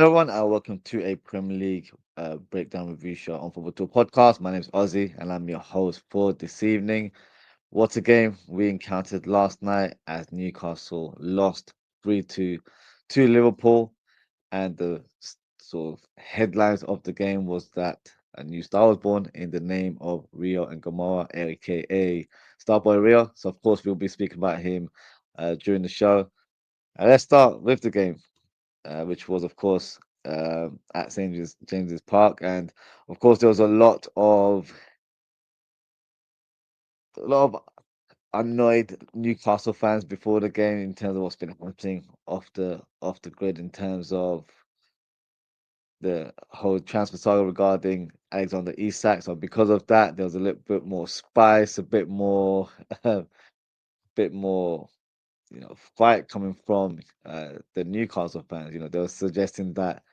Hello, everyone, and welcome to a Premier League breakdown review show on Football Talk Podcast. My name is Ozzy, and I'm your host for this evening. What a game we encountered last night as Newcastle lost 3-2 to Liverpool, and the sort of headlines of the game was that a new star was born in the name of Rio and Gomorrah, aka Starboy Rio. So, of course, we'll be speaking about him during the show. Let's start with the game, which was, of course, at St James's Park, and of course there was a lot of annoyed Newcastle fans before the game in terms of what's been happening off the grid in terms of the whole transfer saga regarding Alexander Isak. So because of that, there was a little bit more spice, a bit more, bit more fight coming from the Newcastle fans. They were suggesting that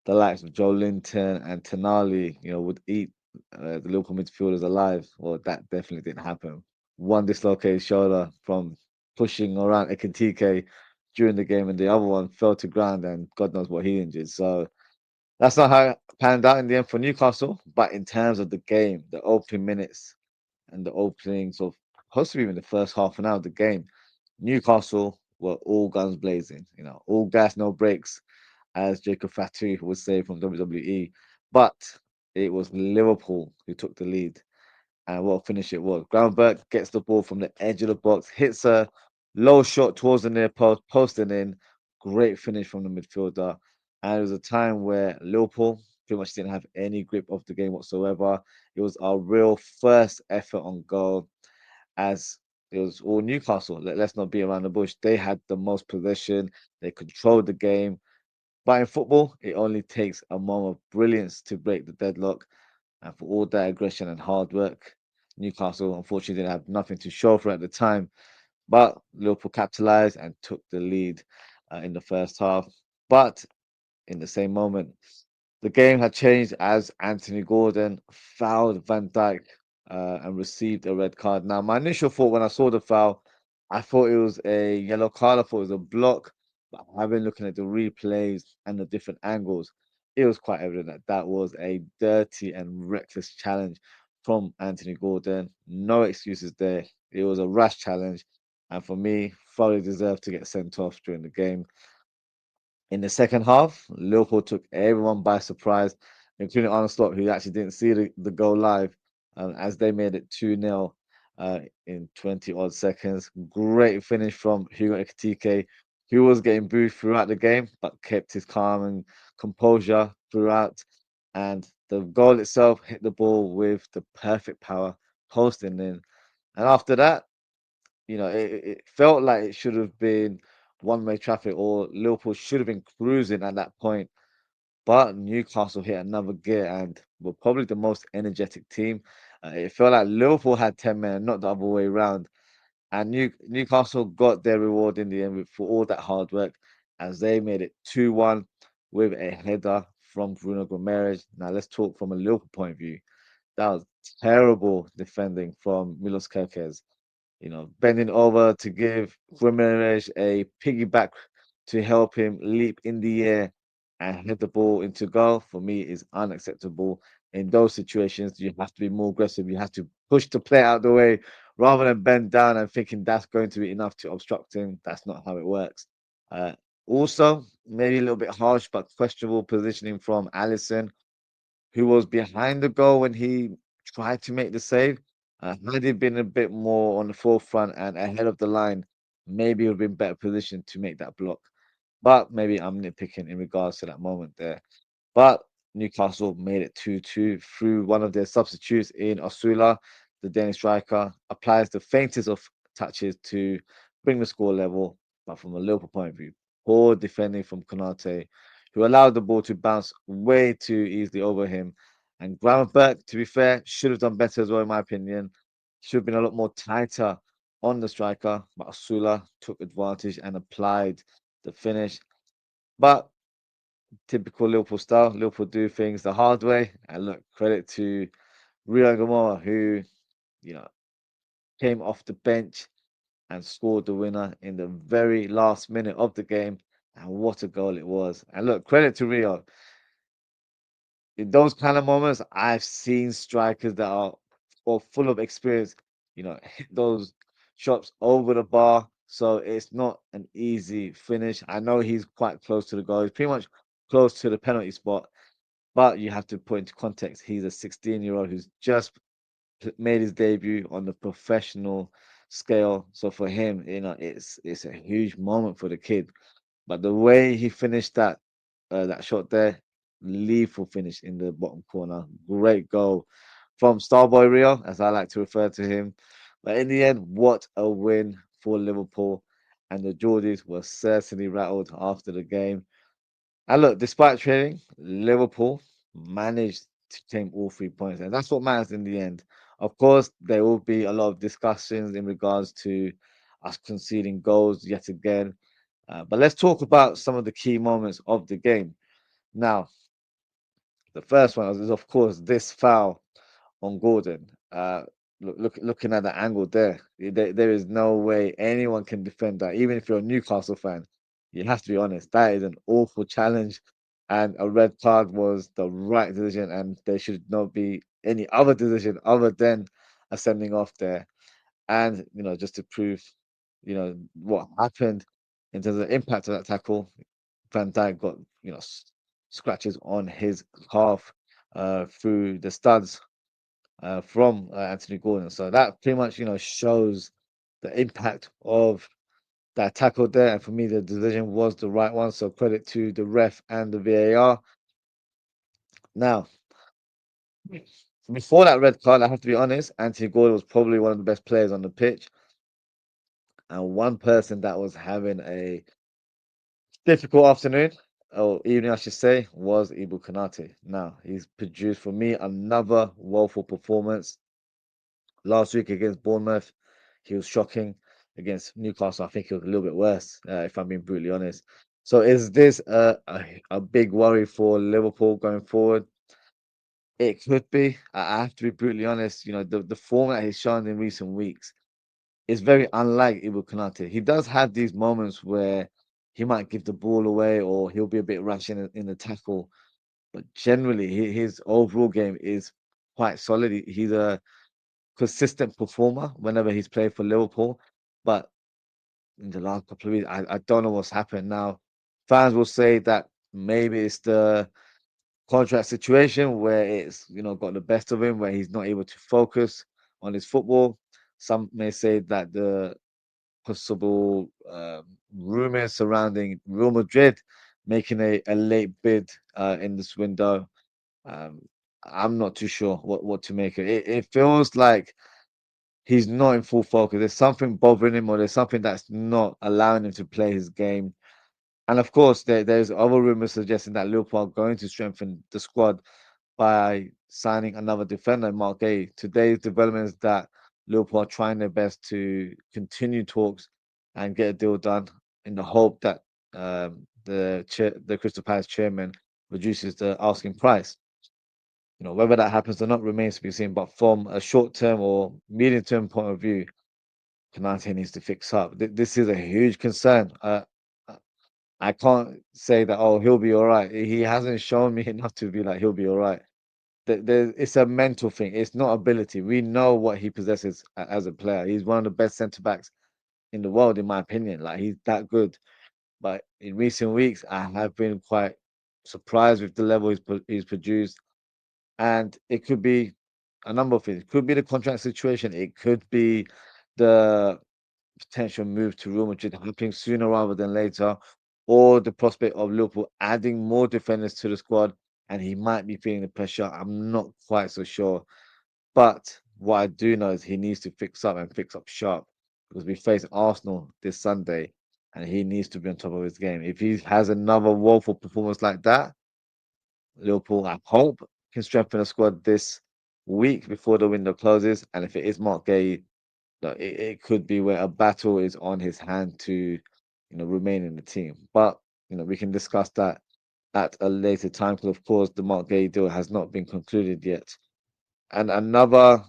the likes of Joe Linton and Tonali, would eat the Liverpool midfielders alive. Well, that definitely didn't happen. One dislocated shoulder from pushing around Ekitike during the game, and the other one fell to ground, and God knows what he injured. So that's not how it panned out in the end for Newcastle. But in terms of the game, the opening minutes and the opening sort of possibly even the first half an hour of the game, Newcastle were all guns blazing, all gas, no brakes, as Jacob Fatu would say from WWE. But it was Liverpool who took the lead. And what a finish it was. Groundberg gets the ball from the edge of the box, hits a low shot towards the near post, posting in. Great finish from the midfielder. And it was a time where Liverpool pretty much didn't have any grip of the game whatsoever. It was our real first effort on goal, as it was all Newcastle. Let's not be around the bush. They had the most possession, they controlled the game. But in football, it only takes a moment of brilliance to break the deadlock. And for all that aggression and hard work, Newcastle unfortunately didn't have nothing to show for it at the time. But Liverpool capitalized and took the lead in the first half. But in the same moment, the game had changed as Anthony Gordon fouled Van Dijk and received a red card. Now, my initial thought when I saw the foul, I thought it was a yellow card. I thought it was a block. But I've been looking at the replays and the different angles. It was quite evident that that was a dirty and reckless challenge from Anthony Gordon. No excuses there. It was a rash challenge. And for me, thoroughly deserved to get sent off during the game. In the second half, Liverpool took everyone by surprise, including Arne Slot, who actually didn't see the goal live, as they made it 2-0 in 20 odd seconds. Great finish from Hugo Ekitike, who was getting booed throughout the game, but kept his calm and composure throughout. And the goal itself hit the ball with the perfect power, posting in. And after that, it felt like it should have been one-way traffic, or Liverpool should have been cruising at that point. But Newcastle hit another gear and were probably the most energetic team. It felt like Liverpool had 10 men, not the other way around. And Newcastle got their reward in the end for all that hard work, as they made it 2-1 with a header from Bruno Guimaraes. Now, let's talk from a Liverpool point of view. That was terrible defending from Milos Kerkez, bending over to give Guimaraes a piggyback to help him leap in the air and hit the ball into goal. For me, is unacceptable. In those situations, you have to be more aggressive. You have to push the play out the way rather than bend down and thinking that's going to be enough to obstruct him. That's not how it works. Uh, Also, maybe a little bit harsh, but questionable positioning from Allison, who was behind the goal when he tried to make the save. Had he been a bit more on the forefront and ahead of the line, maybe he would have been better positioned to make that block. But maybe I'm nitpicking in regards to that moment there. But Newcastle made it 2-2 through one of their substitutes in Osula. The Danish striker applies the faintest of touches to bring the score level. But from a Liverpool point of view, poor defending from Konate, who allowed the ball to bounce way too easily over him. And Gravenberch, to be fair, should have done better as well, in my opinion. Should have been a lot more tighter on the striker. But Osula took advantage and applied the finish. But typical Liverpool style, Liverpool do things the hard way. And look, credit to Rio Gomorrah, who, you know, came off the bench and scored the winner in the very last minute of the game. And what a goal it was. And look, credit to Rio. In those kind of moments, I've seen strikers that are full of experience, hit those shots over the bar. So it's not an easy finish. I know he's quite close to the goal. He's pretty much close to the penalty spot, but you have to put into context. He's a 16-year-old who's just made his debut on the professional scale. So for him, it's a huge moment for the kid. But the way he finished that shot there, lethal finish in the bottom corner. Great goal from Starboy Rio, as I like to refer to him. But in the end, what a win for Liverpool. And the Geordies were certainly rattled after the game. And look, despite trailing, Liverpool managed to take all 3 points. And that's what matters in the end. Of course, there will be a lot of discussions in regards to us conceding goals yet again. But let's talk about some of the key moments of the game. Now, the first one is, of course, this foul on Gordon. Looking at the angle there is no way anyone can defend that. Even if you're a Newcastle fan, you have to be honest. That is an awful challenge, and a red card was the right decision, and there should not be any other decision other than a sending off there. And just to prove, what happened in terms of the impact of that tackle, Van Dijk got scratches on his calf through the studs from Anthony Gordon. So that pretty much shows the impact of that tackle there. And for me, the decision was the right one. So credit to the ref and the VAR. Now, before that red card, I have to be honest, Anthony Gordon was probably one of the best players on the pitch. And one person that was having a difficult afternoon, or evening, I should say, was Ibu Konate. Now, he's produced for me another woeful performance. Last week against Bournemouth, he was shocking. Against Newcastle, I think he was a little bit worse, if I'm being brutally honest. So, is this a big worry for Liverpool going forward? It could be. I have to be brutally honest. The form that he's shown in recent weeks is very unlike Ibu Konate. He does have these moments where he might give the ball away or he'll be a bit rash in the tackle. But generally, his overall game is quite solid. He's a consistent performer whenever he's played for Liverpool. But in the last couple of weeks, I don't know what's happened now. Fans will say that maybe it's the contract situation where it's got the best of him, where he's not able to focus on his football. Some may say that the possible rumors surrounding Real Madrid making a late bid in this window. Um, I'm not too sure what to make of it. It feels like he's not in full focus. There's something bothering him, or there's something that's not allowing him to play his game. And of course, there's other rumors suggesting that Liverpool are going to strengthen the squad by signing another defender, Mark Gay. Today's development is that Liverpool are trying their best to continue talks and get a deal done in the hope that the Crystal Palace chairman reduces the asking price. Whether that happens or not remains to be seen. But from a short-term or medium-term point of view, Konate needs to fix up. This is a huge concern. Uh, I can't say that, oh, he'll be all right. He hasn't shown me enough to be like he'll be all right. It's a mental thing. It's not ability. We know what he possesses as a player. He's one of the best centre backs in the world, in my opinion. Like, he's that good. But in recent weeks, I have been quite surprised with the level he's produced. And it could be a number of things. It could be the contract situation. It could be the potential move to Real Madrid happening sooner rather than later, or the prospect of Liverpool adding more defenders to the squad, and he might be feeling the pressure. I'm not quite so sure. But what I do know is he needs to fix up and fix up sharp, because we face Arsenal this Sunday and he needs to be on top of his game. If he has another woeful performance like that, Liverpool, I hope, can strengthen the squad this week before the window closes. And if it is Mark Gay, it could be where a battle is on his hand to, remain in the team. But, we can discuss that at a later time because, of course, the Mark Gay deal has not been concluded yet. And another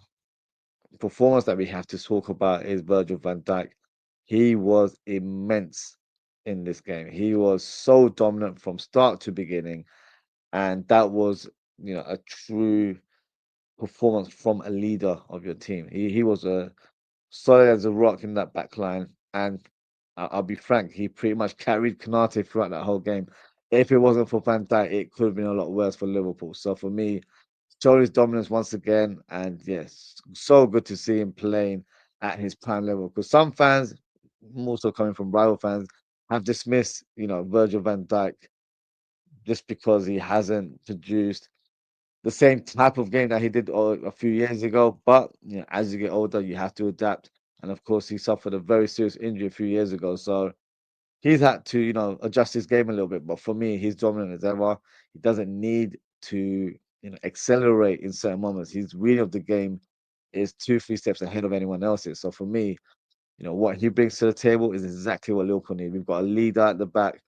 performance that we have to talk about is Virgil van Dijk. He was immense in this game. He was so dominant from start to beginning, and that was, a true performance from a leader of your team. He was a solid as a rock in that back line, and I'll be frank, he pretty much carried Konate throughout that whole game. If it wasn't for Van Dijk, it could have been a lot worse for Liverpool. So for me, showed his dominance once again, and yes, so good to see him playing at his prime level. Because some fans, more so coming from rival fans, have dismissed, Virgil van Dijk just because he hasn't produced the same type of game that he did a few years ago. But as you get older, you have to adapt. And of course, he suffered a very serious injury a few years ago, so he's had to, adjust his game a little bit. But for me, he's dominant as ever. He doesn't need to, accelerate in certain moments. His reading of the game is 2, 3 steps ahead of anyone else's. So for me, what he brings to the table is exactly what Liverpool need. We've got a leader at the back.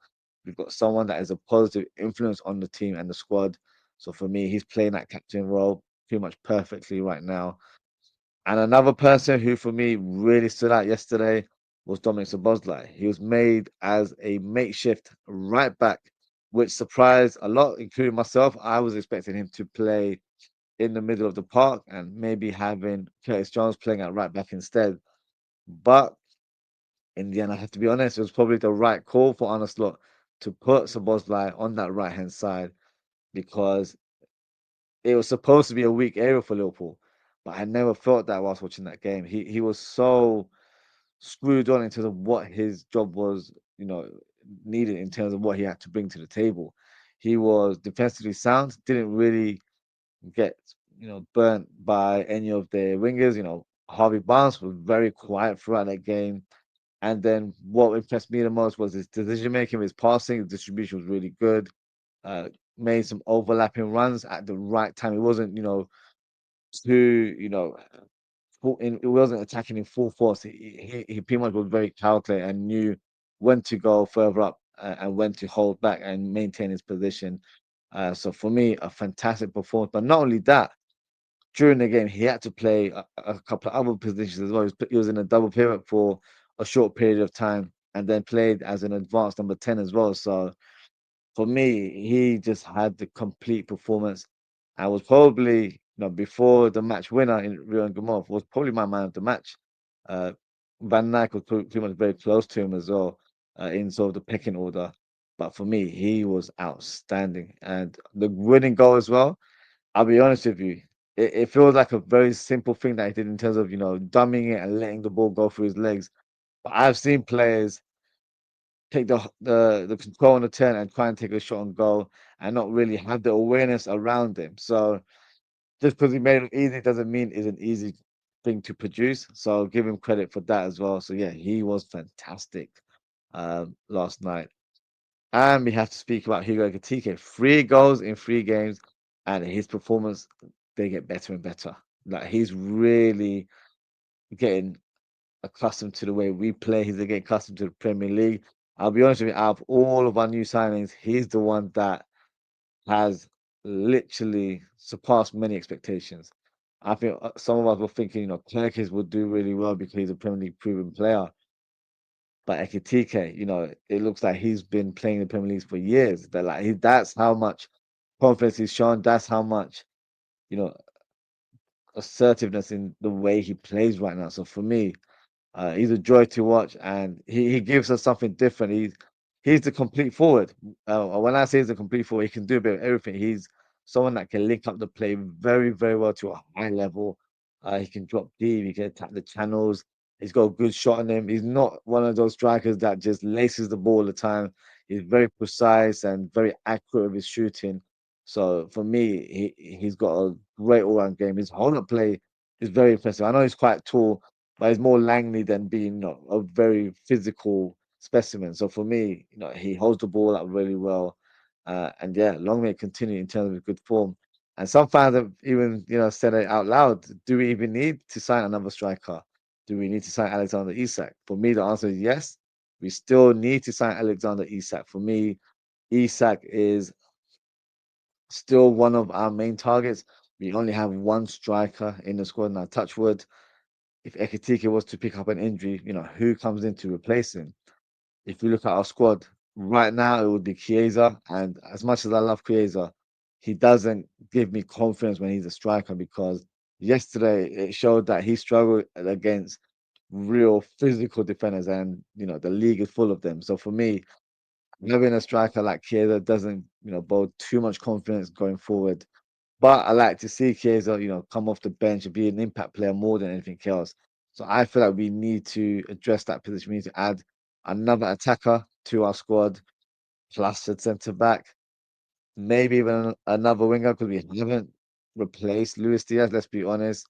We've got someone that is a positive influence on the team and the squad. So for me, he's playing that captain role pretty much perfectly right now. And another person who, for me, really stood out yesterday was Dominic Szoboszlai. He was made as a makeshift right back, which surprised a lot, including myself. I was expecting him to play in the middle of the park and maybe having Curtis Jones playing at right back instead. But in the end, I have to be honest, it was probably the right call for Arne Slot to put Szoboszlai on that right hand side because it was supposed to be a weak area for Liverpool. But I never felt that whilst watching that game. He was so screwed on in terms of what his job was, needed in terms of what he had to bring to the table. He was defensively sound, didn't really get, burnt by any of the wingers. Harvey Barnes was very quiet throughout that game. And then what impressed me the most was his decision making, his passing, his distribution was really good. Uh, Made some overlapping runs at the right time. It wasn't, too, it wasn't attacking in full force. He pretty much was very calculated and knew when to go further up and when to hold back and maintain his position. So for me, a fantastic performance. But not only that, during the game, he had to play a couple of other positions as well. He was in a double pivot for a short period of time and then played as an advanced number 10 as well. So for me, he just had the complete performance. I was probably, before the match winner in Rio and Gomorrah was probably my man of the match. Uh, Van Dijk was pretty much very close to him as well in sort of the pecking order. But for me, he was outstanding. And the winning goal as well, I'll be honest with you, it feels like a very simple thing that he did in terms of, dumbing it and letting the ball go through his legs. But I've seen players take the control on the turn and try and take a shot on goal and not really have the awareness around him. So just because he made it easy doesn't mean it's an easy thing to produce. So I'll give him credit for that as well. So yeah, he was fantastic last night. And we have to speak about Hugo Ekitike. 3 goals in 3 games, and his performance, they get better and better. Like he's really getting accustomed to the way we play. He's getting accustomed to the Premier League. I'll be honest with you, out of all of our new signings, he's the one that has literally surpassed many expectations. I think some of us were thinking, Turkish would do really well because he's a Premier League proven player. But Ekitike, it looks like he's been playing the Premier League for years. That like that's how much confidence he's shown. That's how much, you know, assertiveness in the way he plays right now. So for me, he's a joy to watch, and he gives us something different. He's the complete forward. When I say he's a complete forward, he can do a bit of everything. He's someone that can link up the play very, very well to a high level. He can drop deep. He can attack the channels. He's got a good shot on him. He's not one of those strikers that just laces the ball all the time. He's very precise and very accurate with his shooting. So for me, he's got a great all-round game. His hold-up play is very impressive. I know he's quite tall, but he's more Langley than being, a very physical specimen. So for me, he holds the ball up really well. And yeah, long may it continue in terms of good form. And some fans have even, said it out loud. Do we even need to sign another striker? Do we need to sign Alexander Isak? For me, the answer is yes. We still need to sign Alexander Isak. For me, Isak is still one of our main targets. We only have one striker in the squad now. Touch wood, if Ekitike was to pick up an injury, who comes in to replace him? if you look at our squad right now, it would be Chiesa. And as much as I love Chiesa, he doesn't give me confidence when he's a striker because yesterday it showed that he struggled against real physical defenders, and the league is full of them. So for me, having a striker like Chiesa doesn't bode too much confidence going forward. But I like to see Chiesa, come off the bench and be an impact player more than anything else. So I feel like we need to address that position. We need to add another attacker to our squad, plus a centre back, maybe even another winger because we haven't replaced Luis Diaz. Let's be honest.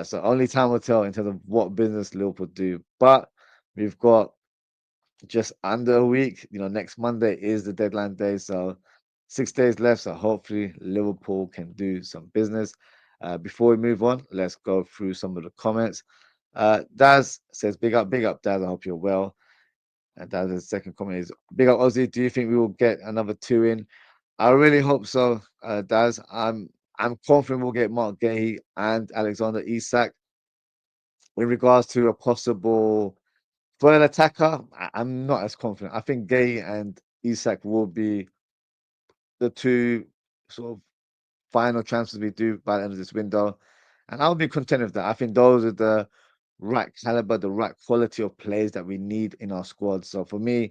So only time will tell in terms of what business Liverpool do. But we've got just under a week. Next Monday is the deadline day, so 6 days left. So hopefully Liverpool can do some business. Before we move on, let's go through some of the comments. Daz says, big up, Daz. I hope you're well. And Daz's second comment is, big up, Ozzy. Do you think we will get another two in? I really hope so, Daz. I'm confident we'll get Mark Gay and Alexander Isak. In regards to a possible third attacker, I'm not as confident. I think Gay and Isak will be the two sort of final transfers we do by the end of this window. And I'll be content with that. I think those are the right caliber, the right quality of players that we need in our squad. So for me,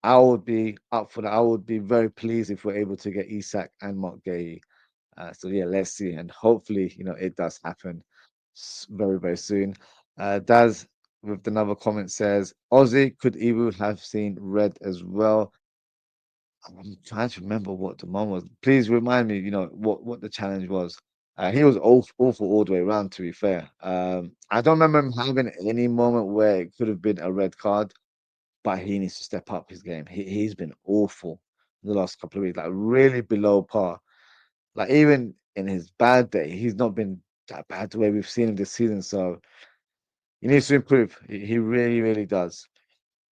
I would be up for that. I would be very pleased if we're able to get Isak and Mark Gay. So yeah, let's see. And hopefully, it does happen very, very soon. Daz with another comment says, Ozzy, could Ibu have seen red as well? I'm trying to remember what the moment was. Please remind me, what the challenge was. He was awful all the way around, to be fair. I don't remember him having any moment where it could have been a red card, but he needs to step up his game. He's been awful the last couple of weeks, like really below par. Like even in his bad day, he's not been that bad the way we've seen him this season. So he needs to improve. He really, really does.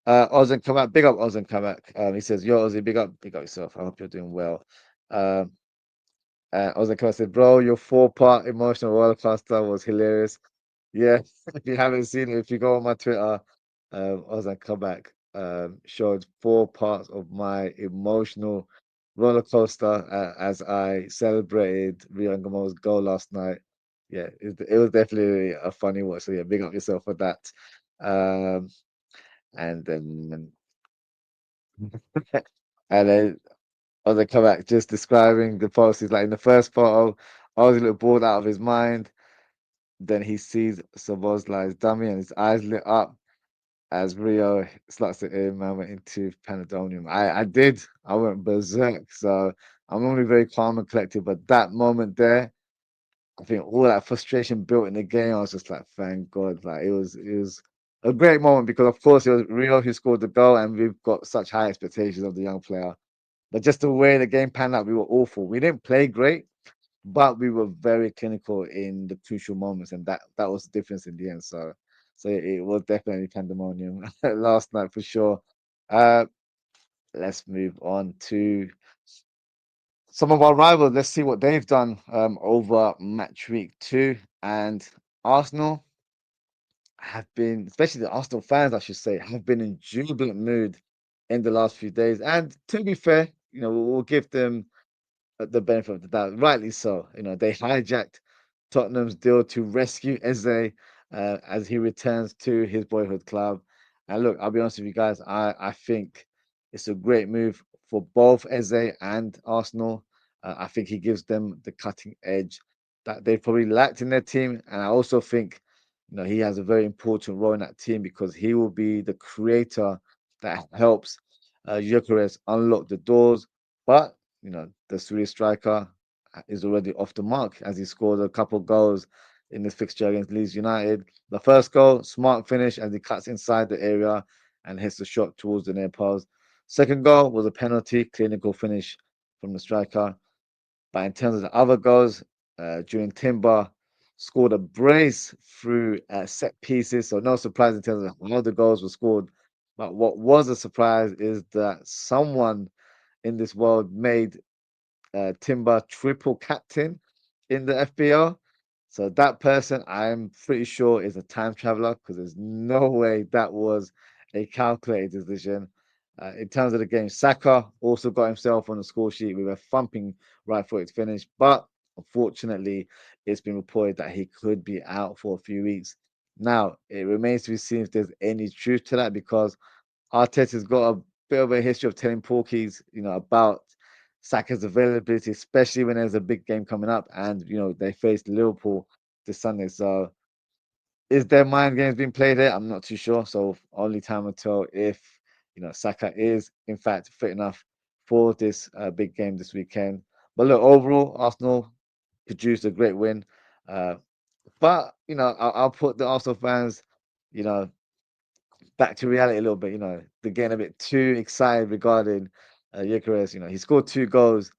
Ozan Kabak, big up Ozan Kabak. He says, "Yo, Ozzy, big up yourself. I hope you're doing well." Um, Ozan Kabak said, "Bro, your four-part emotional roller coaster was hilarious." Yeah, if you haven't seen it, if you go on my Twitter, Ozan Kabak showed 4 parts of my emotional roller coaster as I celebrated Rio Ngamo's goal last night. Yeah, it was definitely a funny watch. So yeah, big up yourself for that. Um, and then and then on the comeback, just describing the post. He's like in the first photo, I was a little bored out of his mind. Then he sees Szoboszlai's dummy and his eyes lit up as Rio slots it in. Man went into Panadonium. I did. I went berserk. So I'm normally very calm and collected, but that moment there, I think all that frustration built in the game. I was just like, thank God. Like it was a great moment because of course it was Rio who scored the goal, and we've got such high expectations of the young player. But just the way the game panned out, we were awful. We didn't play great, but we were very clinical in the crucial moments, and that was the difference in the end. So it was definitely pandemonium last night for sure. Uh, let's move on to some of our rivals. Let's see what they've done over match week 2. And Arsenal have been, especially the Arsenal fans, I should say, have been in jubilant mood in the last few days. And to be fair, we'll give them the benefit of the doubt. Rightly so. They hijacked Tottenham's deal to rescue Eze as he returns to his boyhood club. And look, I'll be honest with you guys, I think it's a great move for both Eze and Arsenal. I think he gives them the cutting edge that they probably lacked in their team. And I also think, he has a very important role in that team because he will be the creator that helps Gyökeres unlock the doors. But the Swedish striker is already off the mark as he scored a couple goals in this fixture against Leeds United. The first goal, smart finish as he cuts inside the area and hits the shot towards the near post. Second goal was a penalty, clinical finish from the striker. But in terms of the other goals, Julian Timber scored a brace through set pieces. So no surprise in terms of how the goals were scored. But what was a surprise is that someone in this world made Timber triple captain in the FPL. So that person, I'm pretty sure, is a time traveler because there's no way that was a calculated decision. In terms of the game, Saka also got himself on the score sheet with a thumping right-footed finish, but unfortunately, it's been reported that he could be out for a few weeks. Now, it remains to be seen if there's any truth to that because Arteta's got a bit of a history of telling porkies, about Saka's availability, especially when there's a big game coming up, and they face Liverpool this Sunday. So, is there mind games being played here? I'm not too sure. So, only time will tell if Saka is in fact fit enough for this big game this weekend. But look, overall, Arsenal produced a great win. Uh, but I'll put the Arsenal fans, you know, back to reality a little bit. They're getting a bit too excited regarding Gyökeres. He scored 2 goals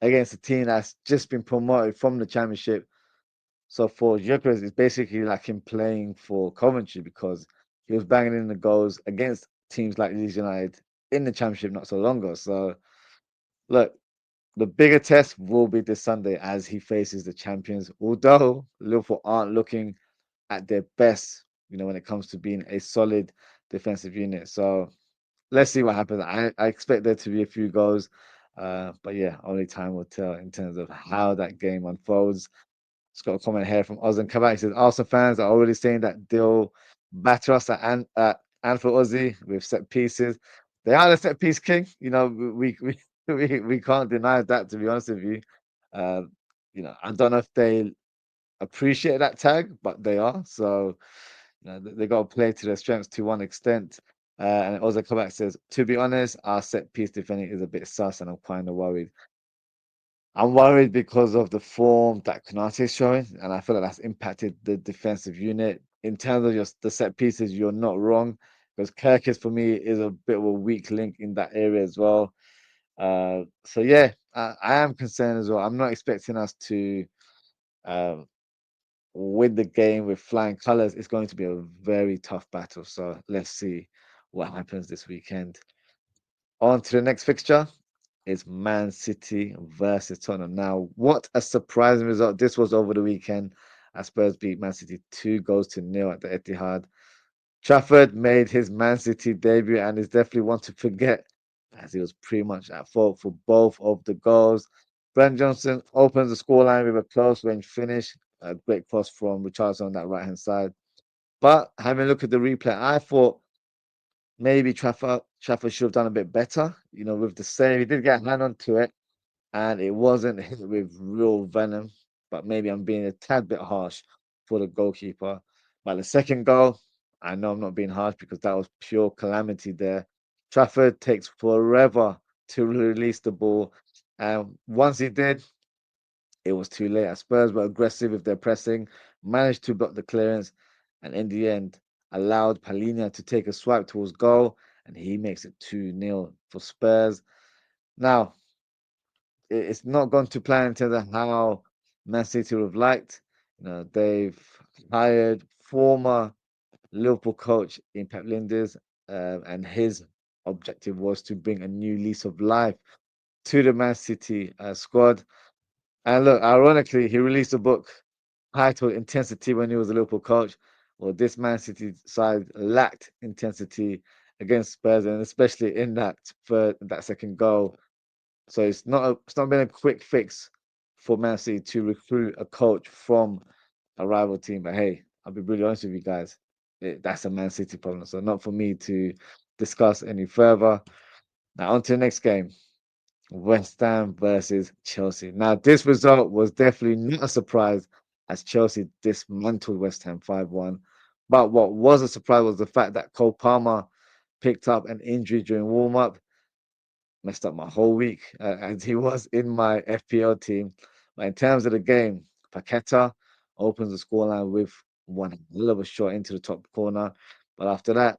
against a team that's just been promoted from the Championship. So for Gyökeres, it's basically like him playing for Coventry because he was banging in the goals against teams like Leeds United in the Championship not so long ago. So look, the bigger test will be this Sunday as he faces the champions. Although Liverpool aren't looking at their best, when it comes to being a solid defensive unit. So let's see what happens. I expect there to be a few goals. But yeah, only time will tell in terms of how that game unfolds. Just got a comment here from Oz and Kabak. He says Arsenal fans are already saying that they'll batter us at Anfield Aussie with set pieces. They are the set piece king. We can't deny that. To be honest with you, uh, I don't know if they appreciate that tag, but they are. So they got to play to their strengths to one extent. And Ozzy Kabak says, to be honest, our set piece defending is a bit sus, and I'm kind of worried. I'm worried because of the form that Konate is showing, and I feel like that's impacted the defensive unit. In terms of the set pieces, you're not wrong, because Kirkis for me is a bit of a weak link in that area as well. So yeah, I am concerned as well. I'm not expecting us to um, win the game with flying colors. It's going to be a very tough battle. So let's see what happens this weekend. On to the next fixture is Man City versus Tottenham. Now, what a surprising result this was over the weekend as Spurs beat Man City 2 goals to 0 at the Etihad. Trafford made his Man City debut and is definitely one to forget as he was pretty much at fault for both of the goals. Brent Johnson opens the scoreline with a close range finish, a great cross from Richarlison on that right hand side. But having a look at the replay, I thought maybe Trafford should have done a bit better, with the save. He did get a hand onto it, and it wasn't hit with real venom. But maybe I'm being a tad bit harsh for the goalkeeper. But the second goal, I know I'm not being harsh because that was pure calamity there. Trafford takes forever to release the ball. And once he did, it was too late. Spurs were aggressive with their pressing, managed to block the clearance, and in the end, allowed Palhinha to take a swipe towards goal, and he makes it 2-0 for Spurs. Now, it's not gone to plan in terms of how Man City would have liked. They've hired former Liverpool coach in Pep Linders, and his objective was to bring a new lease of life to the Man City squad. And look, ironically, he released a book titled Intensity when he was a Liverpool coach. Well, this Man City side lacked intensity against Spurs, and especially in that second goal. So it's not been a quick fix for Man City to recruit a coach from a rival team. But hey, I'll be really honest with you guys, that's a Man City problem. So not for me to discuss any further. Now on to the next game. West Ham versus Chelsea. Now, this result was definitely not a surprise as Chelsea dismantled West Ham 5-1. But what was a surprise was the fact that Cole Palmer picked up an injury during warm up, messed up my whole week, as he was in my FPL team. But in terms of the game, Paqueta opens the scoreline with one hell of a shot into the top corner. But after that,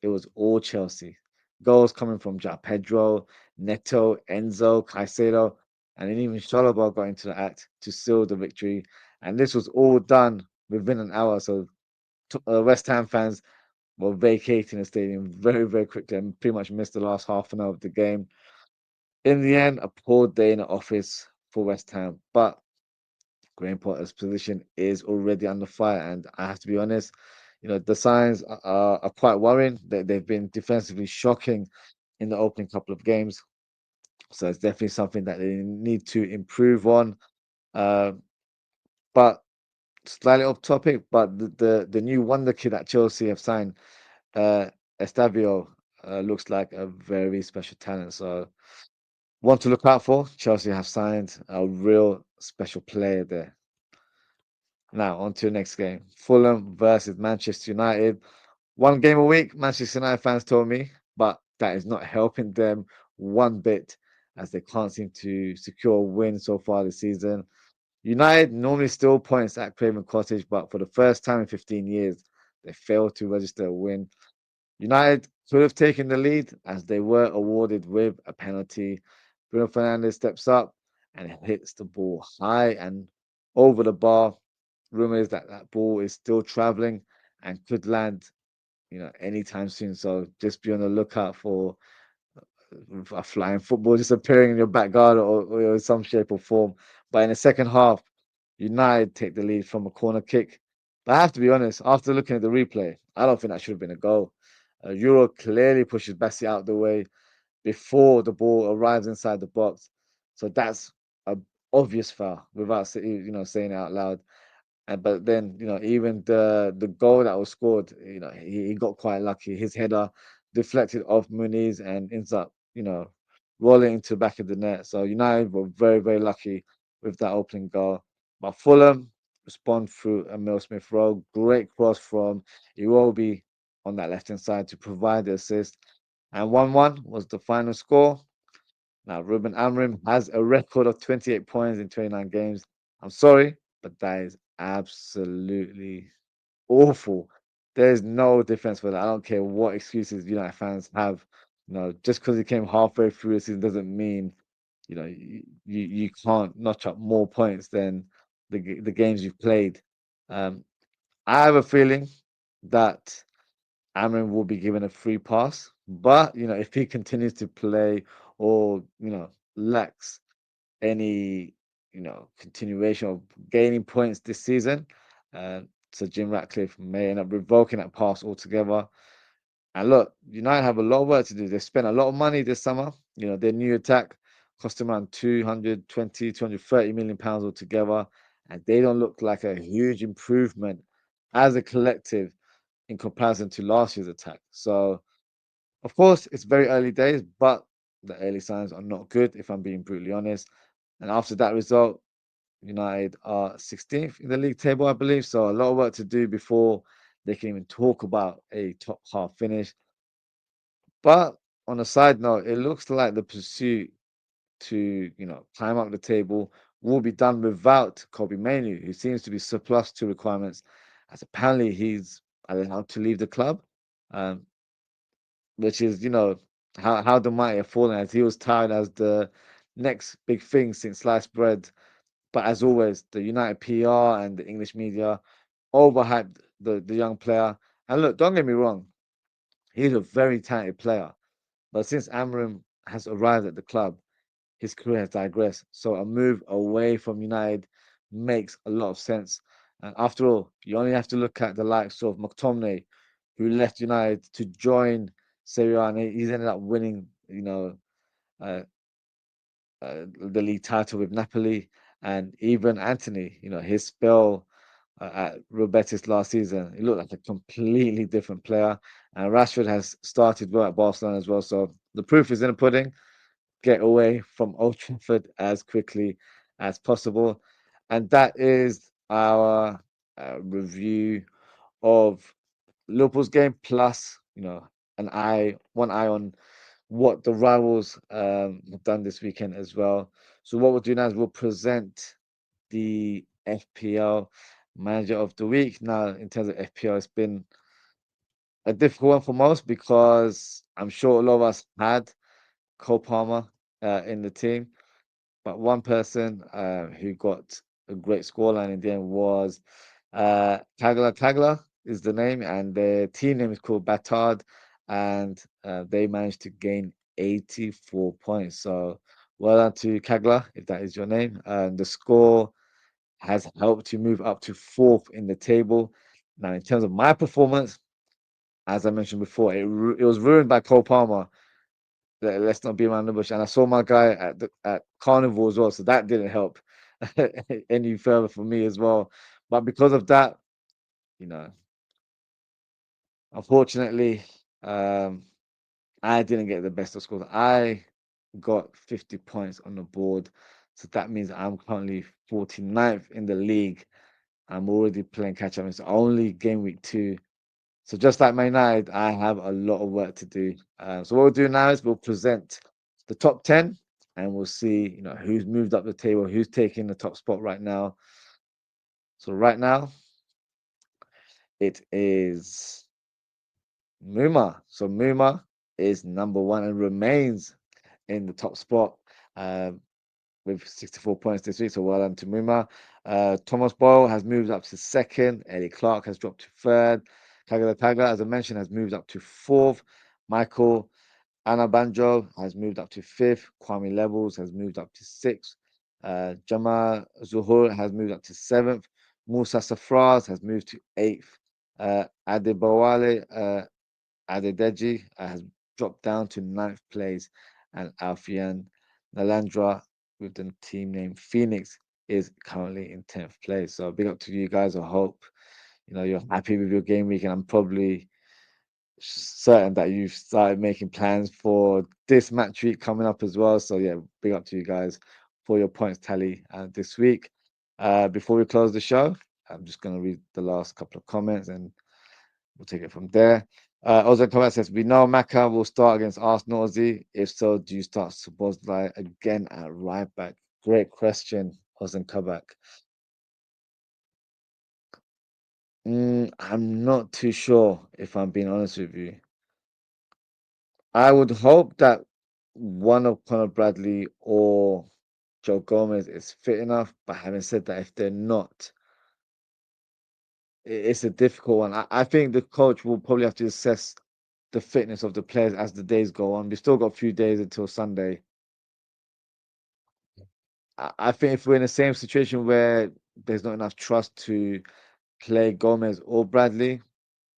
it was all Chelsea. Goals coming from Ja Pedro, Neto, Enzo, Caicedo, and then even Chalobah got into the act to seal the victory. And this was all done within an hour. So West Ham fans were vacating the stadium very, very quickly and pretty much missed the last half an hour of the game. In the end, a poor day in the office for West Ham. But Graham Potter's position is already under fire. And I have to be honest, The signs are quite worrying. They've been defensively shocking in the opening couple of games. So it's definitely something that they need to improve on. Uh, but slightly off topic, but the new wonder kid that Chelsea have signed, uh, Estavio, looks like a very special talent. So one to look out for. Chelsea have signed a real special player there. Now on to the next game. Fulham versus Manchester United. One game a week, Manchester United fans told me, but that is not helping them one bit as they can't seem to secure a win so far this season. United normally still points at Craven Cottage, but for the first time in 15 years, they failed to register a win. United could have taken the lead as they were awarded with a penalty. Bruno Fernandes steps up and hits the ball high and over the bar. Rumor is that that ball is still traveling and could land, anytime soon. So just be on the lookout for a flying football just appearing in your back garden or in some shape or form. But in the second half, United take the lead from a corner kick. But I have to be honest, after looking at the replay, I don't think that should have been a goal. Euro clearly pushes Bessie out the way before the ball arrives inside the box. So that's a obvious foul without saying it out loud. But then, even the goal that was scored, he got quite lucky. His header deflected off Muniz and ends up, rolling into the back of the net. So United were very, very lucky with that opening goal. But Fulham respond through a Emil Smith Rowe. Great cross from Iwobi on that left hand side to provide the assist. And 1-1 was the final score. Now, Ruben Amorim has a record of 28 points in 29 games. I'm sorry, but that is absolutely awful. There's no defense for that. I don't care what excuses United fans have. Just because he came halfway through the season doesn't mean you can't notch up more points than the games you've played. Um, I have a feeling that Amrin will be given a free pass, but if he continues to play or lacks any continuation of gaining points this season, uh, so Jim Ratcliffe may end up revoking that pass altogether. And look, United have a lot of work to do. They spent a lot of money this summer. Their new attack cost them around 220, 230 million pounds altogether, and they don't look like a huge improvement as a collective in comparison to last year's attack. So, of course, it's very early days, but the early signs are not good, if I'm being brutally honest. And after that result, United are 16th in the league table, I believe. So, a lot of work to do before they can even talk about a top half finish. But on a side note, it looks like the pursuit to, climb up the table will be done without Kobe Mainoo, who seems to be surplus to requirements, as apparently he's allowed to leave the club. Um, which is, how the mighty have fallen as he was touted as the next big thing since sliced bread. But as always, the United PR and the English media overhyped the young player. And look, don't get me wrong, he's a very talented player. But since Amram has arrived at the club, his career has digressed. So a move away from United makes a lot of sense. And after all, you only have to look at the likes of McTominay, who left United to join Serie A, and he's ended up winning, uh, the league title with Napoli, and even Anthony, his spell at Real Betis last season, he looked like a completely different player. And Rashford has started well at Barcelona as well. So the proof is in the pudding. Get away from Old Trafford as quickly as possible. And that is our review of Liverpool's game, plus, one eye on what the rivals have done this weekend as well. So what we'll do now is we'll present the FPL Manager of the Week. Now, in terms of FPL, it's been a difficult one for most because I'm sure a lot of us had Cole Palmer in the team. But one person who got a great scoreline in the end was Kagla. Kagla is the name, and their team name is called Batard, and they managed to gain 84 points. So well done to Kagla, if that is your name. And the score has helped you move up to fourth in the table. Now, in terms of my performance, as I mentioned before, it was ruined by Cole Palmer. Let's not be around the bush. And I saw my guy at Carnival as well, so that didn't help any further for me as well. But because of that, you know, unfortunately, um, I didn't get the best of scores. I got 50 points on the board, so that means I'm currently 49th in the league. I'm already playing catch up. It's only game week 2. So just like Man United, I have a lot of work to do. So what we'll do now is we'll present the top 10 and we'll see, who's moved up the table, who's taking the top spot right now. So right now, it is Muma. So Muma is number 1 and remains in the top spot with 64 points this week. So well done to Muma. Thomas Boyle has moved up to 2nd. Eddie Clark has dropped to 3rd. Kagala Tagla, as I mentioned, has moved up to 4th. Michael Anabanjo has moved up to 5th. Kwame Levels has moved up to 6th. Jama Zuhur has moved up to 7th. Musa Safraz has moved to 8th. Adebawale Adedeji has dropped down to 9th place. And Alfian Nalandra with the team name Phoenix is currently in 10th place. So big up to you guys. I hope you're happy with your game week, and I'm probably certain that you've started making plans for this match week coming up as well. So yeah, big up to you guys for your points tally this week. Before we close the show, I'm just going to read the last couple of comments and we'll take it from there. Ozan Kabak says, we know Maka will start against Arsenal, Ozzy. If so, do you start Szoboszlai again at right back? Great question, Ozan Kabak. I'm not too sure, if I'm being honest with you. I would hope that one of Conor Bradley or Joe Gomez is fit enough. But having said that, if they're not, it's a difficult one. I think the coach will probably have to assess the fitness of the players as the days go on. We've still got a few days until Sunday. I think if we're in the same situation where there's not enough trust to play Gomez or Bradley,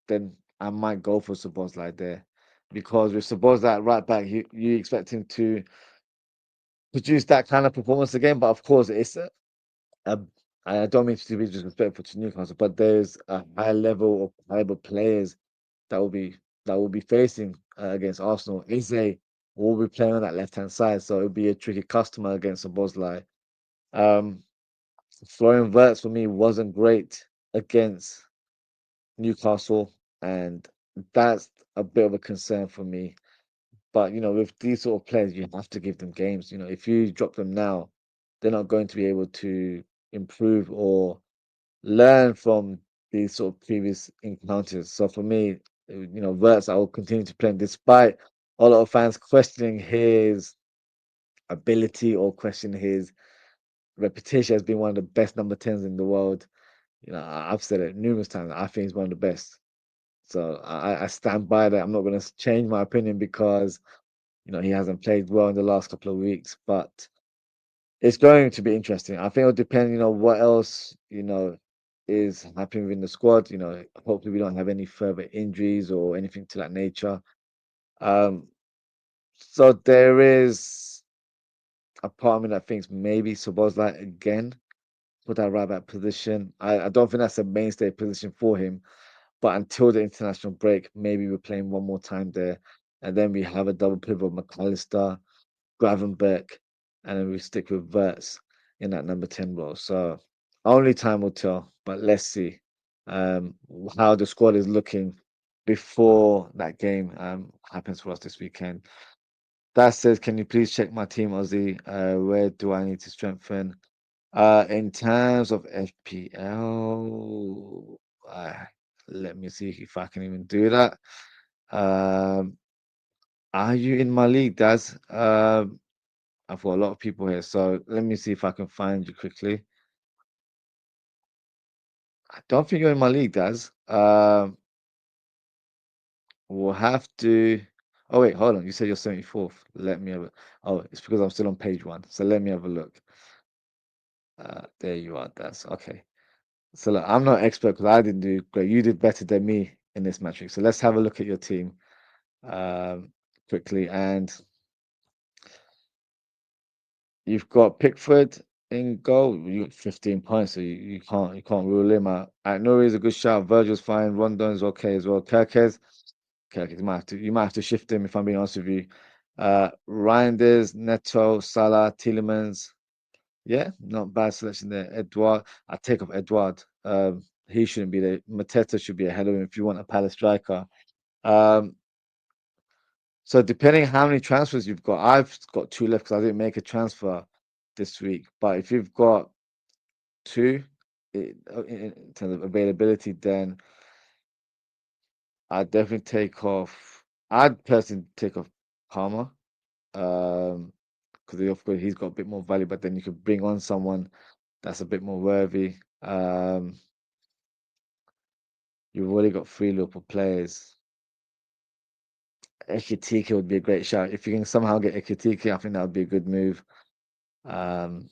then I might go for Szoboszlai there. Because with Szoboszlai at right back, you expect him to produce that kind of performance again. But of course, a I don't mean to be disrespectful to Newcastle, but there's a high level of caliber players that will be facing against Arsenal. Eze will be playing on that left hand side, so it'll be a tricky customer against a Bosley. Um, Florian Wirtz for me wasn't great against Newcastle, and that's a bit of a concern for me. But with these sort of players, you have to give them games. If you drop them now, they're not going to be able to improve or learn from these sort of previous encounters. So for me, Wirtz, I will continue to play him despite a lot of fans questioning his ability or question his reputation as being one of the best number 10s in the world. I've said it numerous times. I think he's one of the best. So I stand by that. I'm not going to change my opinion because he hasn't played well in the last couple of weeks, but it's going to be interesting. I think it'll depend, what else, is happening within the squad. Hopefully we don't have any further injuries or anything to that nature. So there is a part of me that thinks maybe Szoboszlai again for that right back position. I don't think that's a mainstay position for him, but until the international break, maybe we're playing one more time there, and then we have a double pivot of McAllister, Gravenberch, and then we stick with Wirtz in that number 10 role. So only time will tell, but let's see how the squad is looking before that game happens for us this weekend. That says, can you please check my team, Ozzy? Where do I need to strengthen? In terms of FPL, let me see if I can even do that. Are you in my league, Daz? I've got a lot of people here, so let me see if I can find you quickly. I don't think you're in my league, Daz. We'll have to. Oh wait, hold on. You said you're 74th. Let me have a. Oh, it's because I'm still on page 1. So let me have a look. There you are, Daz. Okay. So look, I'm not expert because I didn't do great. You did better than me in this metric. So let's have a look at your team um, quickly. And you've got Pickford in goal. You got 15 points, so you can't rule him out. Nuri is a good shout. Virgil's fine. Rondon's okay as well. Kirkes, you might have to shift him if I'm being honest with you. Reinders, Neto, Salah, Tielemans. Yeah, not bad selection there. Edouard, I take off Edouard. He shouldn't be there. Mateta should be ahead of him if you want a Palace striker. Um, so depending how many transfers you've got, I've got two left because I didn't make a transfer this week. But if you've got two in terms of availability, then I'd definitely take off. I'd personally take off Palmer. Because of course he's got a bit more value, but then you could bring on someone that's a bit more worthy. You've already got three Liverpool players. Ekitike would be a great shout. If you can somehow get Ekitike, I think that would be a good move. Um,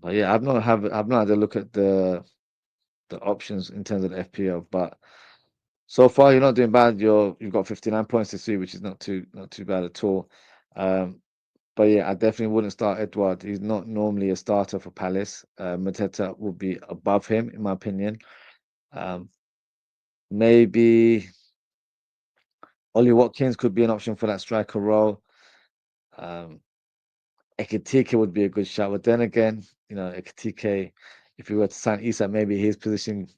but yeah, I've not had a look at the options in terms of the FPL, but so far you're not doing bad. You've got 59 points to see, which is not too bad at all. Um, but yeah, I definitely wouldn't start Edward. He's not normally a starter for Palace. Mateta would be above him, in my opinion. Um, maybe Ollie Watkins could be an option for that striker role. Um, Ekitike would be a good shout, but then again, Ekitike, if you were to sign Isak, maybe his position,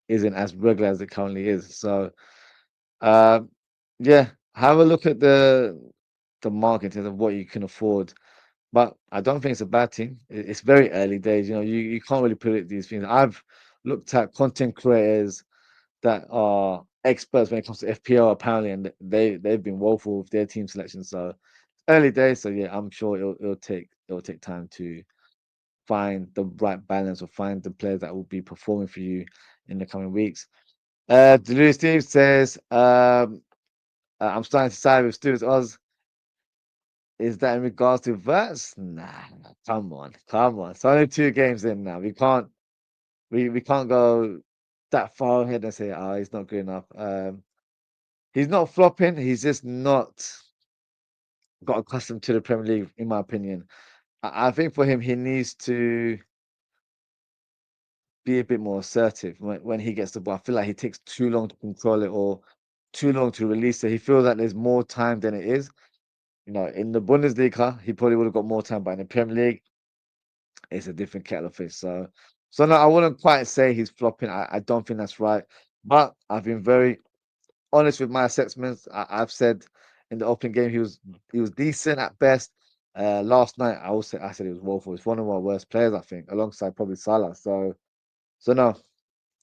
isn't as regular as it currently is. So, uh, yeah, have a look at the market in terms of what you can afford. But I don't think it's a bad team. It's very early days. You can't really predict these things. I've looked at content creators that are experts when it comes to FPL apparently, and they've been woeful with their team selection. So early days. So yeah, I'm sure it'll take time to find the right balance or find the players that will be performing for you in the coming weeks. Delirious Steve says, I'm starting to side with Stuart Oz. Is that in regards to Verts? Nah, come on, come on. It's only two games in now. We can't go that far ahead and say, oh, he's not good enough. He's not flopping. He's just not got accustomed to the Premier League, in my opinion. I think for him, he needs to be a bit more assertive when he gets the ball. I feel like he takes too long to control it or too long to release it. He feels like there's more time than it is. In the Bundesliga, he probably would have got more time, but in the Premier League, it's a different kettle of fish. So no, I wouldn't quite say he's flopping. I don't think that's right. But I've been very honest with my assessments. I've said in the opening game he was decent at best. Last night I said he was woeful. He's one of our worst players, I think, alongside probably Salah. So no,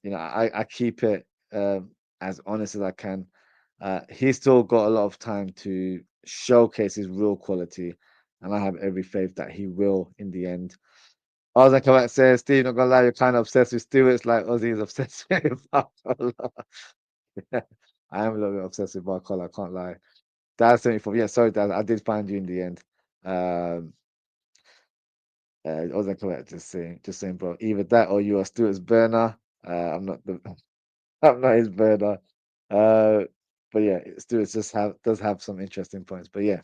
I keep it as honest as I can. He's still got a lot of time to showcase his real quality, and I have every faith that he will in the end. Ozan Kabak says, Steve, not gonna lie, you're kind of obsessed with Stewart's like Ozzy is obsessed with Barcola. I am a little bit obsessed with Barcola, I can't lie. Dad 74. Yeah, sorry, Dad. I did find you in the end. Um, Ozan Kabak just saying, bro. Either that or you are Stewart's burner. I'm not the I'm not his burner. Uh, but yeah, Stewart does have some interesting points. But yeah,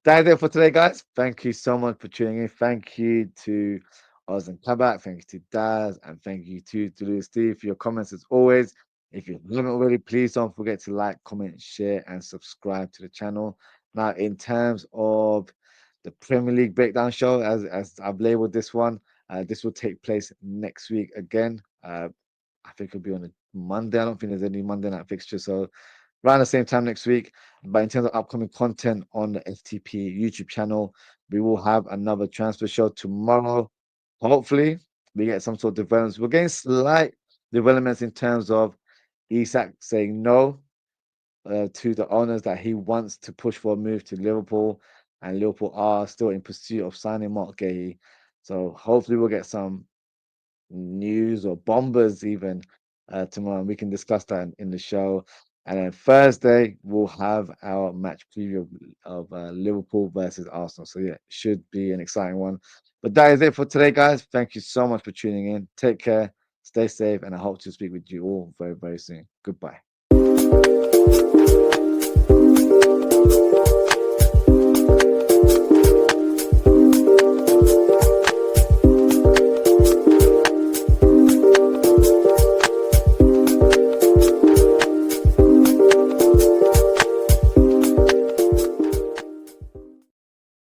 that's it for today, guys. Thank you so much for tuning in. Thank you to Oz and Kabak. Thank you to Daz. And thank you to Louis Steve for your comments as always. If you haven't already, please don't forget to like, comment, share, and subscribe to the channel. Now, in terms of the Premier League breakdown show, as I've labeled this one, this will take place next week again. I think it'll be on a Monday. I don't think there's any Monday night fixture. So around the same time next week. But in terms of upcoming content on the FTP YouTube channel, we will have another transfer show tomorrow. Hopefully, we get some sort of developments. We're getting slight developments in terms of Isak saying no to the owners that he wants to push for a move to Liverpool, and Liverpool are still in pursuit of signing Mark Gahey. So hopefully, we'll get some news or bombers even tomorrow. We can discuss that in the show. And then Thursday, we'll have our match preview of Liverpool versus Arsenal. So, yeah, should be an exciting one. But that is it for today, guys. Thank you so much for tuning in. Take care, stay safe, and I hope to speak with you all very, very soon. Goodbye.